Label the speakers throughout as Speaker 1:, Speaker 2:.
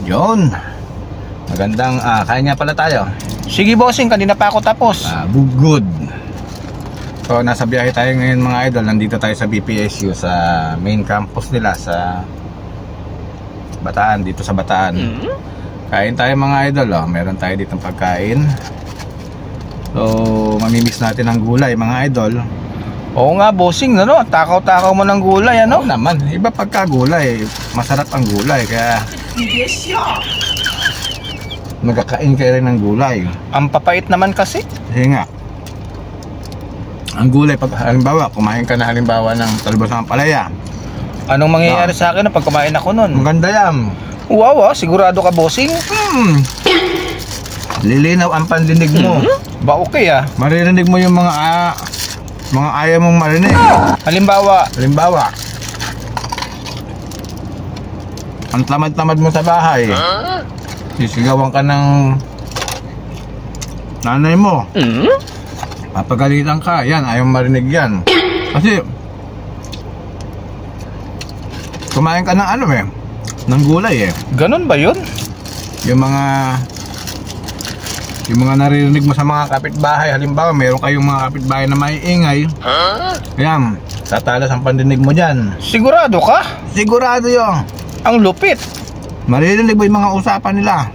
Speaker 1: Yun. Magandang, kain nga pala tayo.
Speaker 2: Sige bossing, kanina pa ako tapos.
Speaker 1: Good. So nasa biyahe tayo ngayon mga idol. Nandito tayo sa BPSU, sa main campus nila sa Bataan, dito sa Bataan. Kain tayo mga idol, meron tayo dito ng pagkain. So mamimiss natin ang gulay mga idol.
Speaker 2: Oo nga bossing, ano? Takaw-takaw mo ng gulay, ano?
Speaker 1: Oo naman, iba pagka gulay. Masarap ang gulay, kaya magkakain kayo rin ng gulay.
Speaker 2: Ang papait naman kasi.
Speaker 1: Kasi nga, ang gulay, pag halimbawa kumain ka na halimbawa ng talbos ng palaya,
Speaker 2: Anong mangyayari sa akin pag kumain ako nun?
Speaker 1: maganda yan.
Speaker 2: Wow, sigurado ka bossing?
Speaker 1: Lilinaw ang pandinig mo.
Speaker 2: Ba okay ah.
Speaker 1: Maririnig mo yung mga ayaw mong marinig.
Speaker 2: Halimbawa,
Speaker 1: ang tamad-tamad mo sa bahay, sisigawan ka ng nanay mo, papagalitan ka, yan, ayaw marinig yan. Kasi kumain ka ng ng gulay
Speaker 2: ganun ba yun?
Speaker 1: Yung mga naririnig mo sa mga kapitbahay, halimbawa meron kayong mga kapitbahay na maiingay, yan, tatalas ang pandinig mo dyan.
Speaker 2: Sigurado ka?
Speaker 1: Sigurado yun.
Speaker 2: Ang lupit.
Speaker 1: Maririnig mo yung mga usapan nila.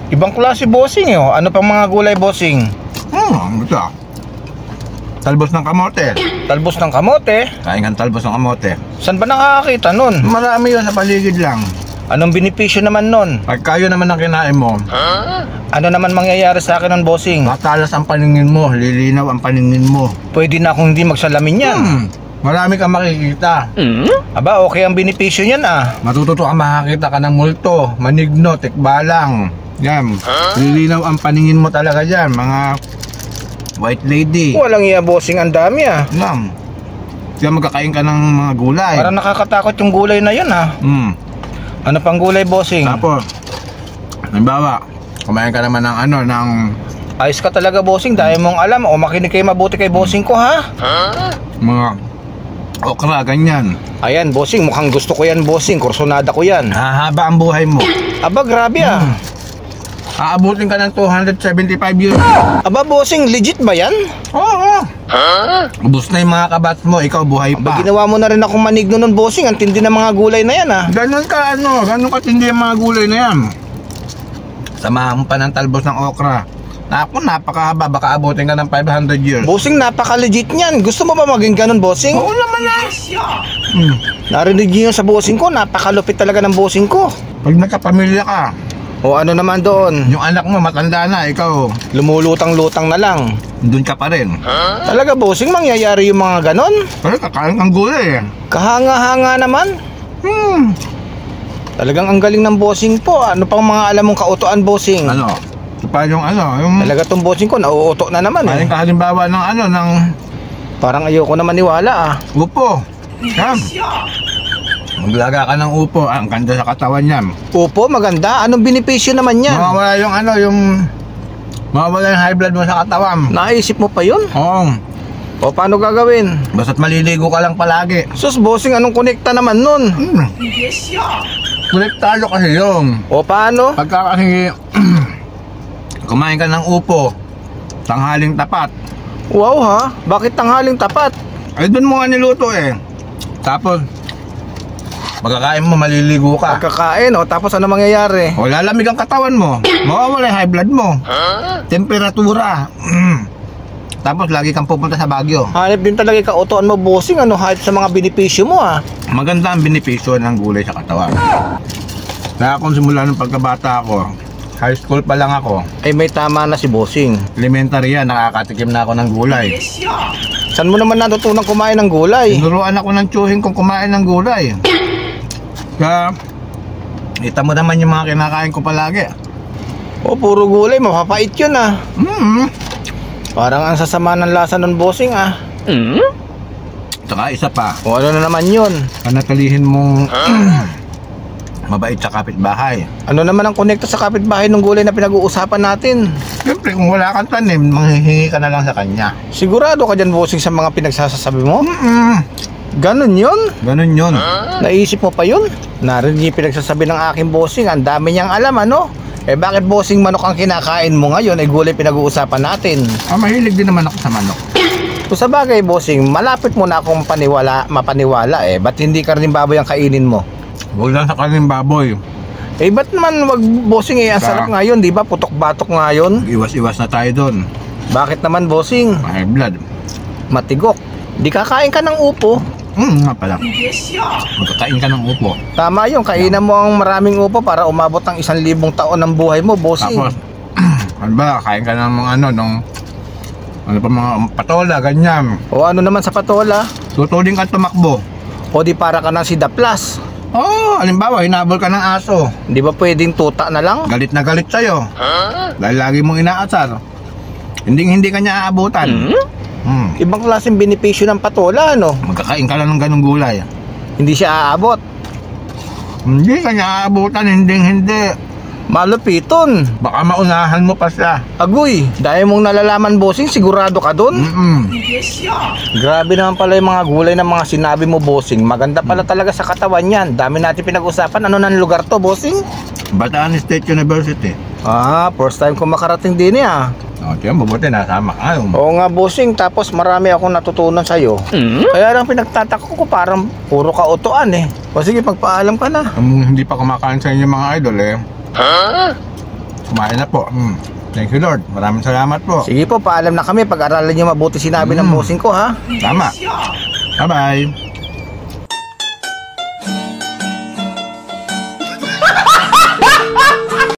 Speaker 2: Ibang klase bossing oh. Ano pang mga gulay bossing?
Speaker 1: Ito. Talbos ng kamote.
Speaker 2: Talbos ng kamote?
Speaker 1: Kain ng talbos ng kamote.
Speaker 2: Saan ba nakakakita nun?
Speaker 1: Marami yun sa paligid lang.
Speaker 2: Anong benepisyo naman nun?
Speaker 1: Pag kayo naman ang kinain mo,
Speaker 2: Ano naman mangyayari sa akin nun bossing?
Speaker 1: matalas ang paningin mo, lilinaw ang paningin mo.
Speaker 2: Pwede na akong hindi magsalamin yan.
Speaker 1: Marami kang makikita.
Speaker 2: Aba okay ang benepisyo niyan ah.
Speaker 1: Matututo kang makakita ka ng multo, manigno, tikbalang. Yan. Lilinaw ang paningin mo talaga dyan, mga white lady.
Speaker 2: Walang iya bossing, ang dami ah.
Speaker 1: Yan. Kaya magkakain ka ng mga gulay.
Speaker 2: Parang nakakatakot yung gulay na yun ah. Ano pang gulay bossing?
Speaker 1: Tapos, halimbawa, kumain ka naman ng ng
Speaker 2: Ayos ka talaga bossing, dahil mong alam o makinig kayo mabuti kay bossing ko ha.
Speaker 1: mga okra, ganyan.
Speaker 2: Ayan bossing, mukhang gusto ko yan bossing, kursonada ko yan.
Speaker 1: Hahaba ang buhay mo.
Speaker 2: Aba grabe ah.
Speaker 1: Aabutin ka ng 275 years.
Speaker 2: Aba bossing, legit ba yan?
Speaker 1: Oo. Ubus na yung mga kabats mo, ikaw buhay pa.
Speaker 2: Ginawa mo na rin akong manigno nun bossing, ang tindi ng mga gulay na yan ah.
Speaker 1: Ganon katindi yung mga gulay na yan. Samahan mo pa ng talbos ng okra. Naku, napakahaba, baka abutin ka ng 500 years.
Speaker 2: Bossing, napaka-legit niyan. Gusto mo ba maging ganun bossing?
Speaker 1: Oo naman yan.
Speaker 2: Narinig niyo sa bossing ko, napakalupit talaga ng bossing ko.
Speaker 1: Pag nagkapamilya ka,
Speaker 2: O ano naman doon?
Speaker 1: yung anak mo matanda na, ikaw
Speaker 2: Lumulutang-lutang na lang.
Speaker 1: dun ka pa rin.
Speaker 2: Talaga bossing, mangyayari yung mga ganon?
Speaker 1: Pero kakain kang gulay
Speaker 2: Kahanga-hanga naman. Talagang ang galing ng bossing po. Ano pang mga alam mong kautuan bossing?
Speaker 1: Ito pa yung yung
Speaker 2: Talaga tong bossing ko, nauuto na naman
Speaker 1: paling halimbawa ng
Speaker 2: Parang ayoko na maniwala ah.
Speaker 1: upo. Yan. Maglaga ka ng upo, ang ganda sa katawan niyan.
Speaker 2: Opo, maganda. Anong benepisyo naman yan?
Speaker 1: Mawawala mawawala yung high blood mo sa katawan.
Speaker 2: Naisip mo pa yun?
Speaker 1: Oo.
Speaker 2: O paano gagawin?
Speaker 1: Basta't maliligo ka lang palagi.
Speaker 2: Sus bossing, anong konekta naman nun?
Speaker 1: Konektado kasi yung
Speaker 2: O paano?
Speaker 1: pagka kasi kumain ka ng upo, tanghaling tapat.
Speaker 2: Wow ha? Bakit tanghaling tapat?
Speaker 1: Ay doon mo nga niluto Tapos pagkakain mo, maliligo ka.
Speaker 2: Pagkakain o tapos ano mangyayari?
Speaker 1: O lalamig ang katawan mo, mawawala yung high blood mo. Temperatura. Tapos lagi kang pupunta sa Baguio.
Speaker 2: Hanip din talaga yung kautuan mo bossing. Ano kahit sa mga benepisyo mo ah.
Speaker 1: Maganda ang benepisyo ng gulay sa katawan. Kaya akong simula ng pagkabata ako, high school pa lang ako,
Speaker 2: Ay may tama na si bossing.
Speaker 1: elementary yan, nakakatikim na ako ng gulay.
Speaker 2: Saan mo naman natutunang kumain ng gulay?
Speaker 1: Tinuruan ako ng tiyuhin kong kumain ng gulay. Kaya, kita mo naman yung mga kinakain ko palagi.
Speaker 2: O puro gulay, mapapait yun ah. Parang ang sasama ng lasa ng bossing ah.
Speaker 1: Saka isa pa,
Speaker 2: O ano na naman yun?
Speaker 1: panatilihin mong mabait sa kapitbahay.
Speaker 2: Ano naman ang konekta sa kapitbahay ng gulay na pinag-uusapan natin?
Speaker 1: Siyempre, kung wala kang tanim, manghihingi ka na lang sa kanya.
Speaker 2: Sigurado ka dyan bossing sa mga pinagsasasabi mo? Ganun yun?
Speaker 1: Ganun yun.
Speaker 2: Naisip mo pa yun? Narinig yung pinagsasabi ng aking bossing. Ang dami niyang alam, ano? Eh bakit bossing manok ang kinakain mo ngayon? Eh gulay pinag-uusapan natin.
Speaker 1: Mahilig din naman ako sa manok.
Speaker 2: So sa bagay bossing, malapit mo na akong mapaniwala eh. Ba't hindi karning baboy ang kainin mo?
Speaker 1: Huwag lang sa kaning baboy.
Speaker 2: Eh ba't naman wag bossing eh? Ang sarap ngayon, di ba? Putok-batok ngayon.
Speaker 1: Iwas-iwas na tayo doon.
Speaker 2: Bakit naman bossing?
Speaker 1: High blood.
Speaker 2: Matigok. Di kakain ka ng upo.
Speaker 1: Nga pala. Magkakain ka ng upo.
Speaker 2: Tama yun, kainan mo ang maraming upo para umabot ng 1,000 taon ng buhay mo, bossing.
Speaker 1: Tapos, ano ba, kain ka ng mga ano pa mga patola, ganyan.
Speaker 2: O ano naman sa patola?
Speaker 1: Tutulin ka tumakbo.
Speaker 2: O di para ka ng si Daplas.
Speaker 1: Oo, halimbawa, hinabol ka ng aso.
Speaker 2: Di ba pwedeng tuta na lang?
Speaker 1: Galit na galit sa'yo. Dahil lagi mong inaasar. Hindi ka niya aabutan.
Speaker 2: Ibang klaseng benepisyo ng patola, ano?
Speaker 1: Magkakain ka lang ng ganung gulay.
Speaker 2: Hindi siya aabot.
Speaker 1: Hindi ka niya aabutan, hindi.
Speaker 2: Malupiton.
Speaker 1: Baka maunahan mo pa siya.
Speaker 2: Agoy, dahil mong nalalaman bossing, sigurado ka dun? Grabe naman pala yung mga gulay ng mga sinabi mo bossing. Maganda pala talaga sa katawan yan. Dami natin pinag-usapan. Ano nang lugar to bossing?
Speaker 1: Bataan State University.
Speaker 2: First time ko makarating din eh.
Speaker 1: Tiyan, mabuti nasama ka.
Speaker 2: Oo nga bossing, tapos marami akong natutunan sa'yo. Kaya lang pinagtatako ko parang puro kautuan eh. O sige, pagpaalam ka na.
Speaker 1: Hindi pa kumakain sa inyo mga idol eh. Kumain na po. Thank you Lord, maraming salamat po.
Speaker 2: Sige po, paalam na kami. Pag-aralan niyo mabuti sinabi ng bossing ko ha.
Speaker 1: Tama. Bye bye.